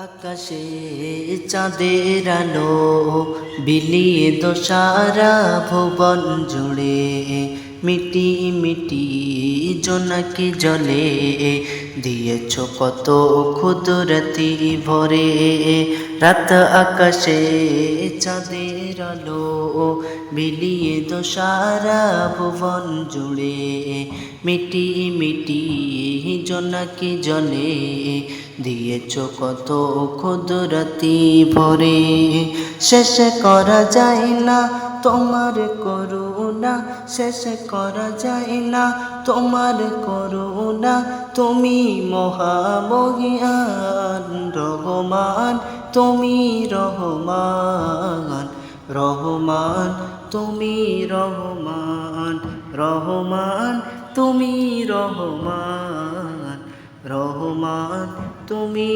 আকাশে চাঁদের আলো বিলিয়ে দোসারা ভুবন জুড়ে মিটি মিটি জোনাকি জলে দিয়েছ কত ক্ষুদরতি ভরে। রাত আকাশে চাঁদের আলো বিলিয়ে দোসারা ভুবন জুড়ে মিটি মিটি জোনাকি জলে দিয়েছ কত ক্ষুদরতি ভরে। শেষ করা যায় না তোমার করুণা, শেষ করা যায় না তোমার করুণা। তুমি মহামহিয়ান রহমান, তুমি রহমান রহমান, তুমি রহমান রহমান, তুমি রহমান রহমান, তুমি